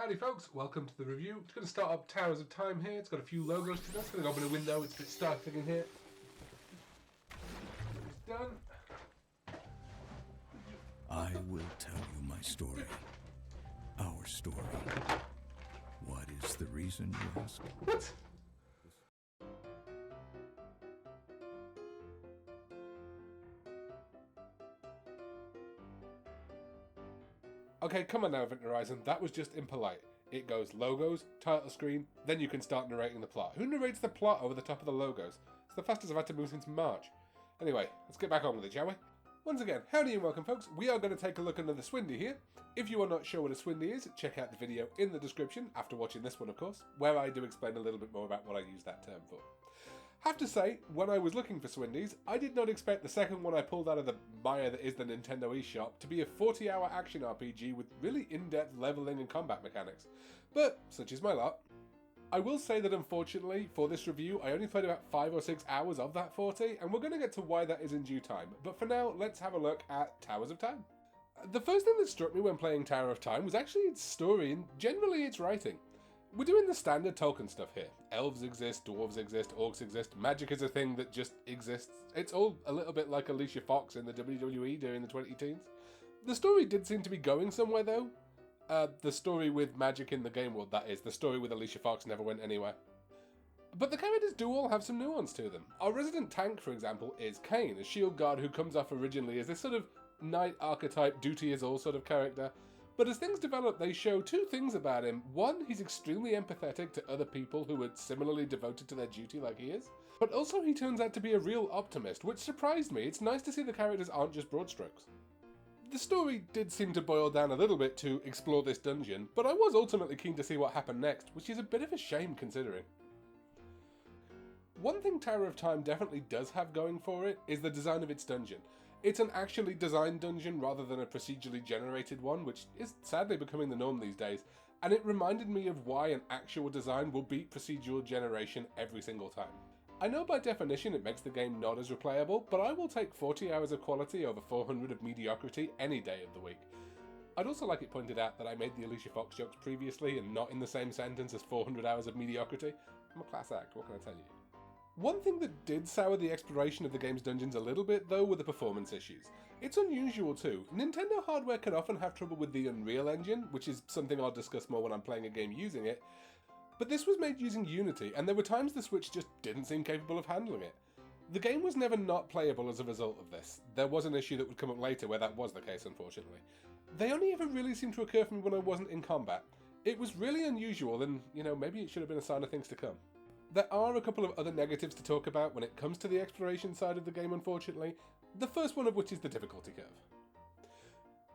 Howdy folks, welcome to the review. It's going to start up Towers of Time here. It's got a few logos to do. It's going to open a window, it's a bit startling in here. It's done. I will tell you my story. Our story. What is the reason, you ask? What? Okay, come on now, Event Horizon, that was just impolite. It goes logos, title screen, then you can start narrating the plot. Who narrates the plot over the top of the logos? It's the fastest I've had to move since March. Anyway, let's get back on with it, shall we? Once again, howdy and welcome folks. We are going to take a look under the Swindie here. If you are not sure what a Swindie is, check out the video in the description, after watching this one of course, where I do explain a little bit more about what I use that term for. Have to say, when I was looking for Swindies, I did not expect the second one I pulled out of the mire that is the Nintendo eShop to be a 40-hour action RPG with really in-depth leveling and combat mechanics. But such is my lot. I will say that unfortunately, for this review, I only played about 5 or 6 hours of that 40, and we're going to get to why that is in due time. But for now, let's have a look at Towers of Time. The first thing that struck me when playing Tower of Time was actually its story and generally its writing. We're doing the standard Tolkien stuff here. Elves exist, dwarves exist, orcs exist, magic is a thing that just exists. It's all a little bit like Alicia Fox in the WWE during the 2010s. The story did seem to be going somewhere though. The story with magic in the game world, that is. The story with Alicia Fox never went anywhere. But the characters do all have some nuance to them. Our resident tank, for example, is Kane, a shield guard who comes off originally as this sort of knight archetype, duty is all sort of character. But as things develop, they show two things about him. One, he's extremely empathetic to other people who are similarly devoted to their duty like he is. But also he turns out to be a real optimist, which surprised me. It's nice to see the characters aren't just broad strokes. The story did seem to boil down a little bit to explore this dungeon, but I was ultimately keen to see what happened next, which is a bit of a shame considering. One thing Tower of Time definitely does have going for it is the design of its dungeon. It's an actually designed dungeon rather than a procedurally generated one, which is sadly becoming the norm these days, and it reminded me of why an actual design will beat procedural generation every single time. I know by definition it makes the game not as replayable, but I will take 40 hours of quality over 400 of mediocrity any day of the week. I'd also like it pointed out that I made the Alicia Fox jokes previously and not in the same sentence as 400 hours of mediocrity. I'm a class act, what can I tell you? One thing that did sour the exploration of the game's dungeons a little bit though were the performance issues. It's unusual too. Nintendo hardware can often have trouble with the Unreal Engine, which is something I'll discuss more when I'm playing a game using it, but this was made using Unity, and there were times the Switch just didn't seem capable of handling it. The game was never not playable as a result of this. There was an issue that would come up later where that was the case, unfortunately. They only ever really seemed to occur for me when I wasn't in combat. It was really unusual, and maybe it should have been a sign of things to come. There are a couple of other negatives to talk about when it comes to the exploration side of the game, unfortunately, the first one of which is the difficulty curve.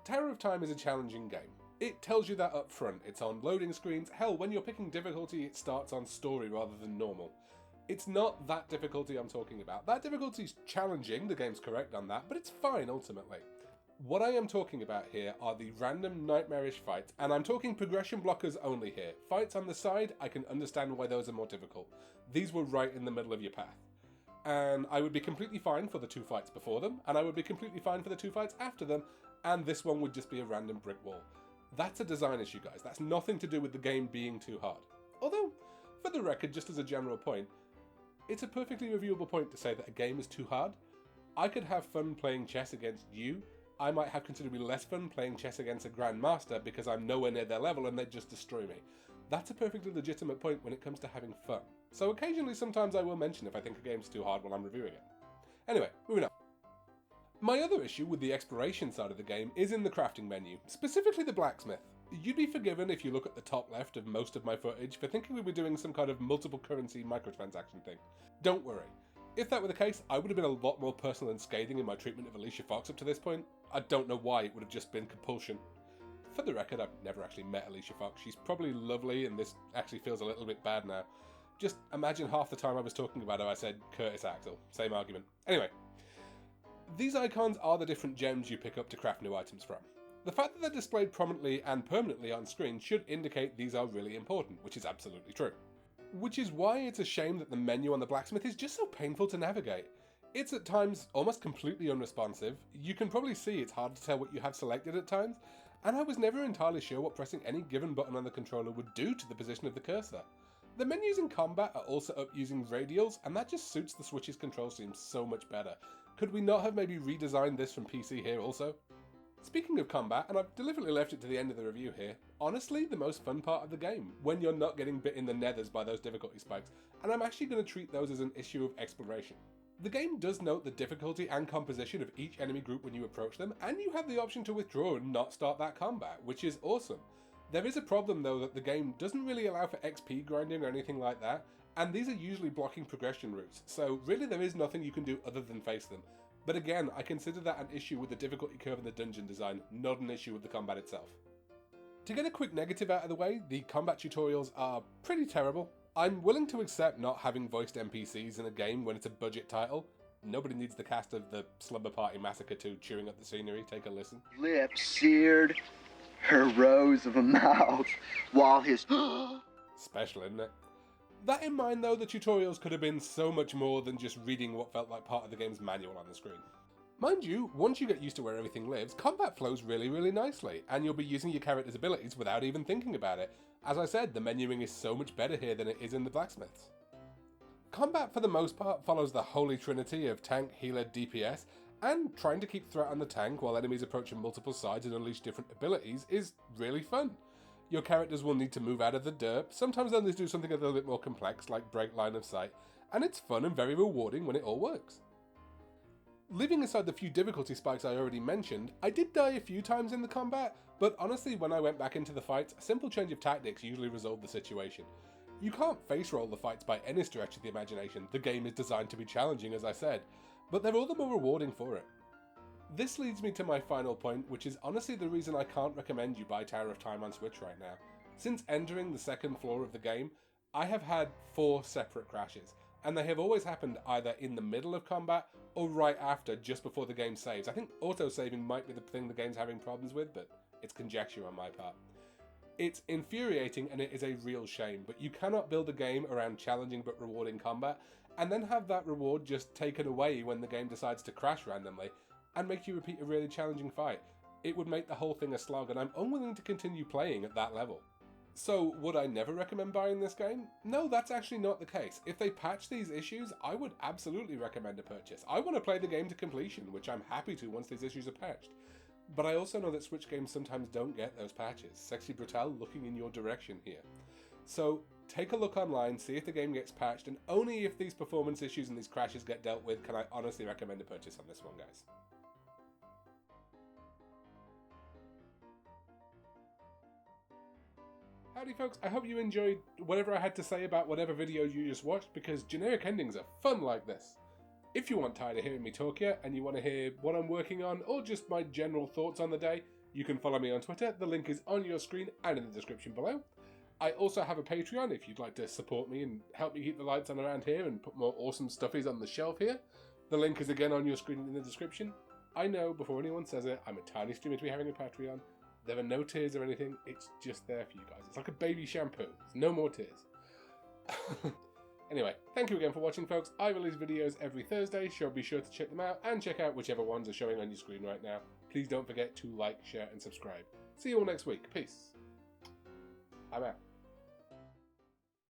Tower of Time is a challenging game. It tells you that up front. It's on loading screens. Hell, when you're picking difficulty, it starts on story rather than normal. It's not that difficulty I'm talking about. That difficulty's challenging, the game's correct on that, but it's fine ultimately. What I am talking about here are the random nightmarish fights, and I'm talking progression blockers only here. Fights on the side, I can understand why those are more difficult. These were right in the middle of your path. And I would be completely fine for the two fights before them, and I would be completely fine for the two fights after them, and this one would just be a random brick wall. That's a design issue, guys. That's nothing to do with the game being too hard. Although, for the record, just as a general point, it's a perfectly reviewable point to say that a game is too hard. I could have fun playing chess against you. I might have considerably less fun playing chess against a grandmaster because I'm nowhere near their level and they'd just destroy me. That's a perfectly legitimate point when it comes to having fun. So occasionally, sometimes I will mention if I think a game's too hard while I'm reviewing it. Anyway, moving on. My other issue with the exploration side of the game is in the crafting menu, specifically the blacksmith. You'd be forgiven if you look at the top left of most of my footage for thinking we were doing some kind of multiple currency microtransaction thing. Don't worry. If that were the case, I would have been a lot more personal and scathing in my treatment of Alicia Fox up to this point. I don't know why it would have just been compulsion. For the record, I've never actually met Alicia Fox. She's probably lovely, and this actually feels a little bit bad now. Just imagine half the time I was talking about her I said Curtis Axel. Same argument. Anyway. These icons are the different gems you pick up to craft new items from. The fact that they're displayed prominently and permanently on screen should indicate these are really important, which is absolutely true. Which is why it's a shame that the menu on the blacksmith is just so painful to navigate. It's at times almost completely unresponsive. You can probably see it's hard to tell what you have selected at times, and I was never entirely sure what pressing any given button on the controller would do to the position of the cursor. The menus in combat are also up using radials, and that just suits the Switch's control scheme so much better. Could we not have maybe redesigned this from PC here also? Speaking of combat, and I've deliberately left it to the end of the review here, honestly the most fun part of the game, when you're not getting bit in the nethers by those difficulty spikes, and I'm actually going to treat those as an issue of exploration. The game does note the difficulty and composition of each enemy group when you approach them, and you have the option to withdraw and not start that combat, which is awesome. There is a problem though that the game doesn't really allow for XP grinding or anything like that, and these are usually blocking progression routes, so really there is nothing you can do other than face them. But again, I consider that an issue with the difficulty curve and the dungeon design, not an issue with the combat itself. To get a quick negative out of the way, the combat tutorials are pretty terrible. I'm willing to accept not having voiced NPCs in a game when it's a budget title. Nobody needs the cast of the Slumber Party Massacre 2 chewing up the scenery, take a listen. Lips seared, her rose of a mouth, while his Special, isn't it? That in mind though, the tutorials could have been so much more than just reading what felt like part of the game's manual on the screen. Mind you, once you get used to where everything lives, combat flows really nicely, and you'll be using your character's abilities without even thinking about it. As I said, the menuing is so much better here than it is in the Blacksmiths. Combat for the most part follows the holy trinity of tank, healer, DPS, and trying to keep threat on the tank while enemies approach from multiple sides and unleash different abilities is really fun. Your characters will need to move out of the derp, sometimes they'll need to do something a little bit more complex like break line of sight, and it's fun and very rewarding when it all works. Leaving aside the few difficulty spikes I already mentioned, I did die a few times in the combat, but honestly when I went back into the fights, a simple change of tactics usually resolved the situation. You can't face roll the fights by any stretch of the imagination, the game is designed to be challenging as I said, but they're all the more rewarding for it. This leads me to my final point, which is honestly the reason I can't recommend you buy Tower of Time on Switch right now. Since entering the second floor of the game, I have had 4 separate crashes, and they have always happened either in the middle of combat or right after, just before the game saves. I think auto-saving might be the thing the game's having problems with, but it's conjecture on my part. It's infuriating and it is a real shame, but you cannot build a game around challenging but rewarding combat, and then have that reward just taken away when the game decides to crash randomly, and make you repeat a really challenging fight. It would make the whole thing a slog, and I'm unwilling to continue playing at that level. So, would I never recommend buying this game? No, that's actually not the case. If they patch these issues, I would absolutely recommend a purchase. I want to play the game to completion, which I'm happy to once these issues are patched. But I also know that Switch games sometimes don't get those patches. Sexy Brutal looking in your direction here. So, take a look online, see if the game gets patched, and only if these performance issues and these crashes get dealt with can I honestly recommend a purchase on this one, guys. Howdy folks, I hope you enjoyed whatever I had to say about whatever video you just watched, because generic endings are fun like this. If you aren't tired of hearing me talk yet, and you want to hear what I'm working on, or just my general thoughts on the day, you can follow me on Twitter, the link is on your screen and in the description below. I also have a Patreon if you'd like to support me and help me keep the lights on around here and put more awesome stuffies on the shelf here. The link is again on your screen and in the description. I know, before anyone says it, I'm a tiny streamer to be having a Patreon. There are no tears or anything, it's just there for you guys. It's like a baby shampoo, there's no more tears. Anyway, thank you again for watching folks. I release videos every Thursday, so be sure to check them out and check out whichever ones are showing on your screen right now. Please don't forget to like, share and subscribe. See you all next week. Peace. I'm out.